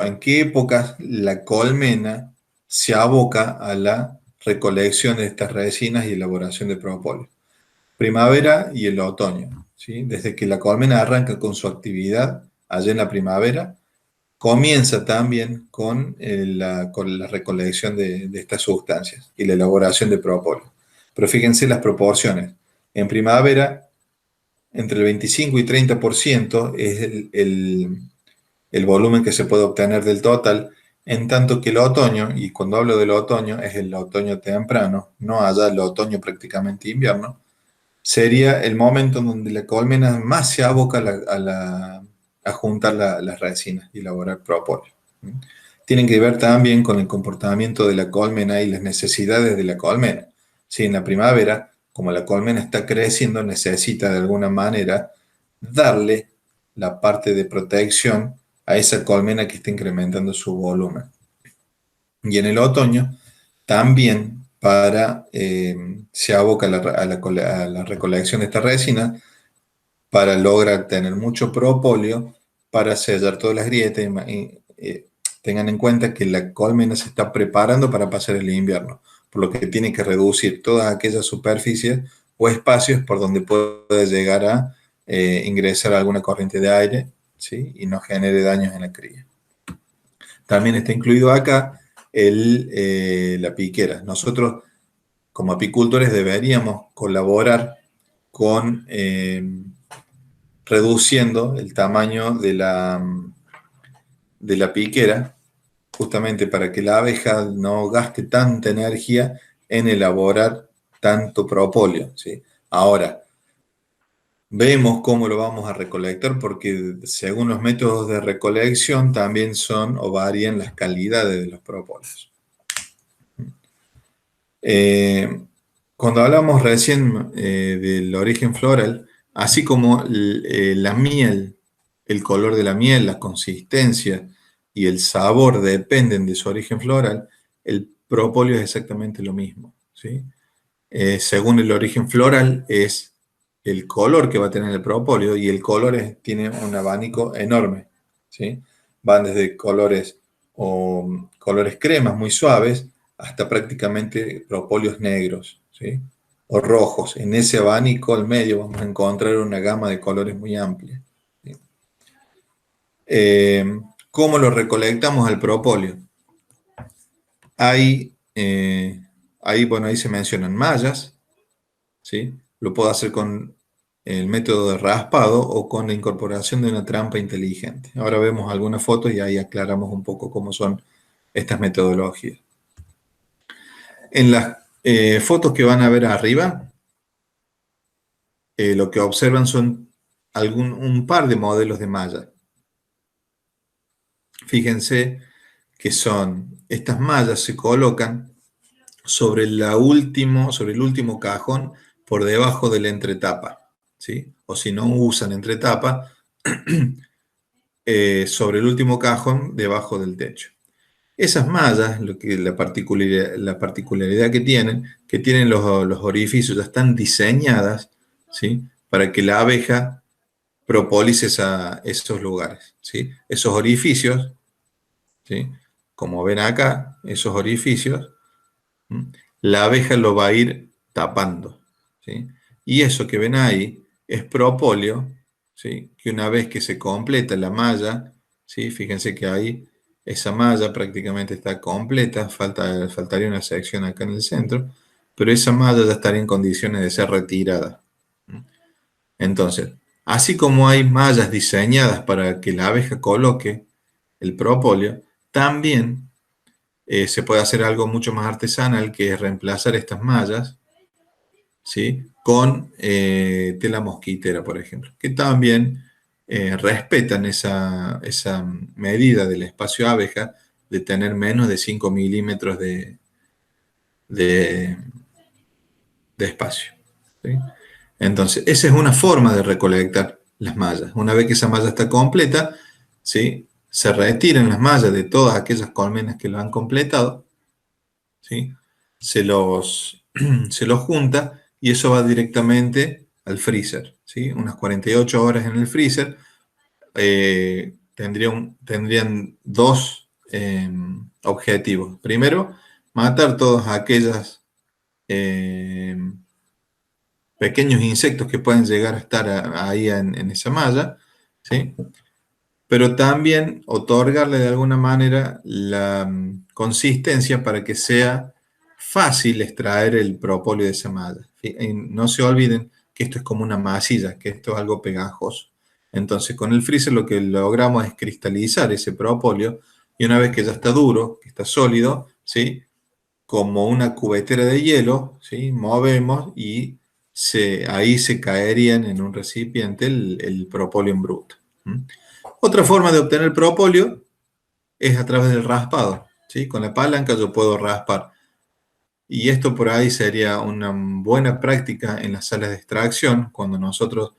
en qué épocas la colmena se aboca a la recolección de estas resinas y elaboración de propóleo. Primavera y el otoño, ¿sí? Desde que la colmena arranca con su actividad allá en la primavera, comienza también con la recolección de estas sustancias y la elaboración de propóleo. Pero fíjense las proporciones. En primavera, entre el 25 y 30% es el volumen que se puede obtener del total, en tanto que el otoño, y cuando hablo del otoño, es el otoño temprano, no allá el otoño prácticamente invierno, sería el momento en donde la colmena más se aboca a juntar las resinas y elaborar propóleo. Tienen que ver también con el comportamiento de la colmena y las necesidades de la colmena. Si en la primavera, como la colmena está creciendo, necesita de alguna manera darle la parte de protección a esa colmena que está incrementando su volumen. Y en el otoño también se aboca a la recolección de esta resina para lograr tener mucho propóleo para sellar todas las grietas. Tengan en cuenta que la colmena se está preparando para pasar el invierno, por lo que tiene que reducir todas aquellas superficies o espacios por donde puede llegar a ingresar alguna corriente de aire, ¿sí? Y no genere daños en la cría. También está incluido acá la piquera. Nosotros, como apicultores, deberíamos colaborar con reduciendo el tamaño de la piquera, justamente para que la abeja no gaste tanta energía en elaborar tanto propóleo, ¿sí? Ahora, vemos cómo lo vamos a recolectar, porque según los métodos de recolección también son o varían las calidades de los propóleos. Cuando hablamos recién del origen floral, así como la miel, el color de la miel, la consistencia y el sabor dependen de su origen floral, el propóleo es exactamente lo mismo, ¿sí? Según el origen floral es el color que va a tener el propóleo, y el color tiene un abanico enorme, ¿sí? Van desde colores cremas muy suaves hasta prácticamente propóleos negros, ¿sí? O rojos. En ese abanico al medio vamos a encontrar una gama de colores muy amplia, ¿sí? ¿Cómo lo recolectamos al propóleo? Ahí se mencionan mallas, ¿sí? Lo puedo hacer con el método de raspado o con la incorporación de una trampa inteligente. Ahora vemos algunas fotos y ahí aclaramos un poco cómo son estas metodologías. En las fotos que van a ver arriba, lo que observan son un par de modelos de malla. Fíjense que estas mallas se colocan sobre el último cajón por debajo de la entretapa, ¿sí? O si no usan entretapa, sobre el último cajón debajo del techo. Esas mallas, la particularidad que tienen los orificios, ya están diseñadas, ¿sí? Para que la abeja propolice esos lugares, ¿sí? Esos orificios, ¿sí? Como ven acá, esos orificios, la abeja lo va a ir tapando, ¿sí? Y eso que ven ahí es propóleo, ¿sí? Que una vez que se completa la malla, ¿sí? Fíjense que ahí esa malla prácticamente está completa, faltaría una sección acá en el centro, pero esa malla ya estaría en condiciones de ser retirada. Entonces, así como hay mallas diseñadas para que la abeja coloque el propóleo, también se puede hacer algo mucho más artesanal, que es reemplazar estas mallas, ¿sí? Con tela mosquitera, por ejemplo, que también respetan esa medida del espacio abeja de tener menos de 5 milímetros de espacio, ¿sí? Entonces, esa es una forma de recolectar las mallas. Una vez que esa malla está completa, ¿sí? Se retiran las mallas de todas aquellas colmenas que lo han completado, ¿sí? Se los junta y eso va directamente al freezer, ¿sí? Unas 48 horas en el freezer, tendrían dos objetivos. Primero, matar todos aquellos pequeños insectos que pueden llegar a estar ahí en esa malla, ¿sí? Pero también otorgarle de alguna manera la consistencia para que sea fácil extraer el propóleo de esa malla. Y no se olviden que esto es como una masilla, que esto es algo pegajoso. Entonces, con el freezer lo que logramos es cristalizar ese propóleo y una vez que ya está duro, que está sólido, ¿sí? Como una cubetera de hielo, ¿sí? Movemos y ahí se caerían en un recipiente el propóleo en bruto. ¿Mm? Otra forma de obtener propóleo es a través del raspado, ¿sí? Con la palanca yo puedo raspar. Y esto por ahí sería una buena práctica en las salas de extracción, cuando nosotros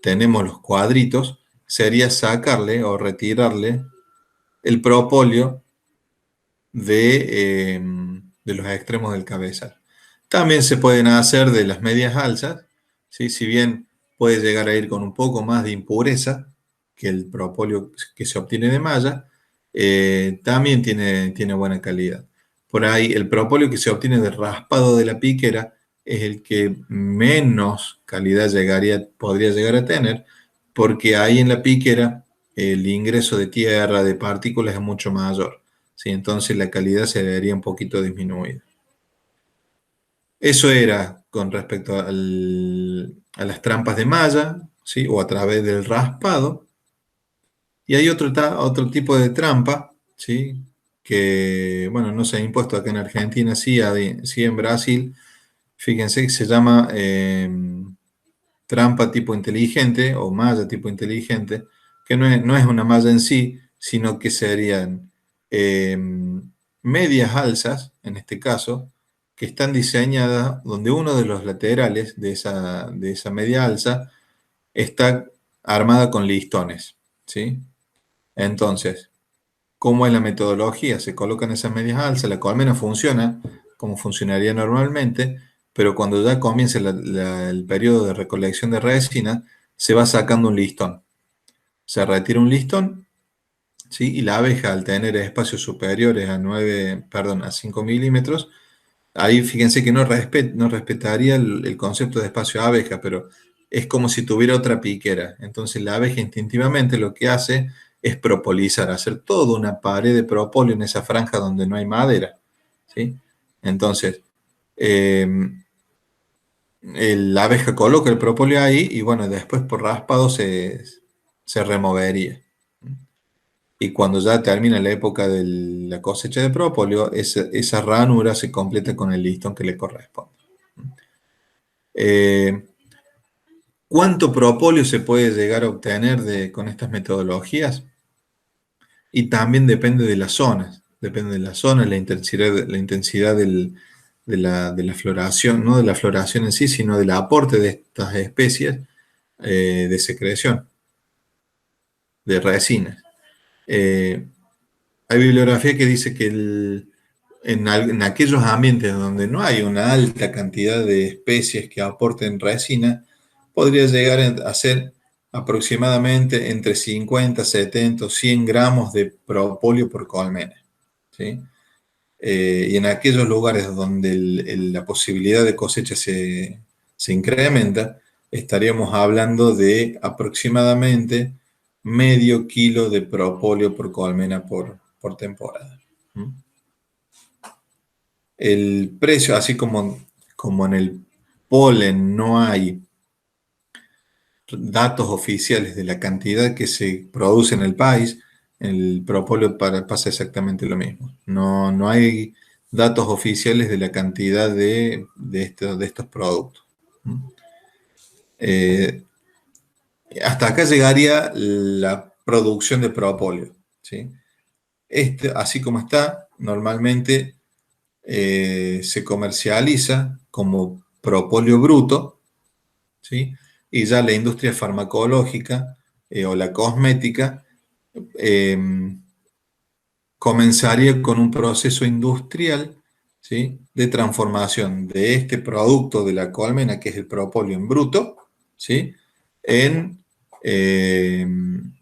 tenemos los cuadritos, sería sacarle o retirarle el propóleo de los extremos del cabezal. También se pueden hacer de las medias alzas, ¿sí? Si bien puede llegar a ir con un poco más de impureza que el propóleo que se obtiene de malla, también tiene buena calidad. Por ahí el propóleo que se obtiene del raspado de la piquera es el que menos calidad podría llegar a tener, porque ahí en la piquera el ingreso de tierra, de partículas es mucho mayor. ¿Sí? Entonces la calidad se vería un poquito disminuida. Eso era con respecto a las trampas de malla, ¿sí? O a través del raspado. Y hay otro tipo de trampa, ¿sí? Que, bueno, no se ha impuesto acá en Argentina, sí en Brasil. Fíjense que se llama trampa tipo inteligente o malla tipo inteligente, que no es una malla en sí, sino que serían eh, medias alzas, en este caso, que están diseñadas donde uno de los laterales de esa media alza está armada con listones, ¿sí? Entonces, ¿cómo es la metodología? Se colocan esas medias alzas, la colmena funciona como funcionaría normalmente, pero cuando ya comienza el periodo de recolección de resina, se va sacando un listón. Se retira un listón, ¿sí? Y la abeja, al tener espacios superiores a 5 milímetros, ahí fíjense que no respetaría el concepto de espacio abeja, pero es como si tuviera otra piquera. Entonces la abeja instintivamente lo que hace es propolizar, hacer toda una pared de propóleo en esa franja donde no hay madera, ¿sí? Entonces, eh, la abeja coloca el propóleo ahí y bueno, después por raspado se removería. Y cuando ya termina la época de la cosecha de propóleo, esa ranura se completa con el listón que le corresponde. Eh, ¿Cuánto propóleo se puede llegar a obtener con estas metodologías? Y también depende de las zonas, la intensidad de la floración, no de la floración en sí, sino del aporte de estas especies de secreción, de resinas. Eh, Hay bibliografía que dice que en aquellos ambientes donde no hay una alta cantidad de especies que aporten resina, podría llegar a ser aproximadamente entre 50, 70 o 100 gramos de propóleo por colmena, ¿sí? Y en aquellos lugares donde la posibilidad de cosecha se incrementa, estaríamos hablando de aproximadamente medio kilo de propóleo por colmena por temporada. ¿Mm? El precio, así como en el polen no hay datos oficiales de la cantidad que se produce en el país, en el propóleo pasa exactamente lo mismo. No hay datos oficiales de la cantidad de estos productos. ¿Mm? Eh, Hasta acá llegaría la producción de propóleo, ¿sí? Así como está, normalmente se comercializa como propóleo bruto, ¿sí? Y ya la industria farmacológica o la cosmética eh, comenzaría con un proceso industrial, ¿sí? De transformación de este producto de la colmena, que es el propóleo en bruto, ¿sí? En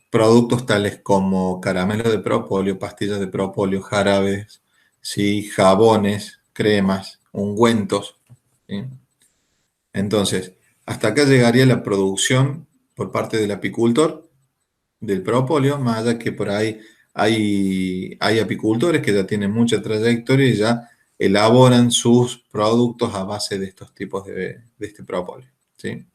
productos tales como caramelo de propóleo, pastillas de propóleo, jarabes, ¿sí? Jabones, cremas, ungüentos, ¿sí? Entonces, hasta acá llegaría la producción por parte del apicultor del propóleo, más allá que por ahí hay apicultores que ya tienen mucha trayectoria y ya elaboran sus productos a base de estos tipos de este propóleo, ¿sí?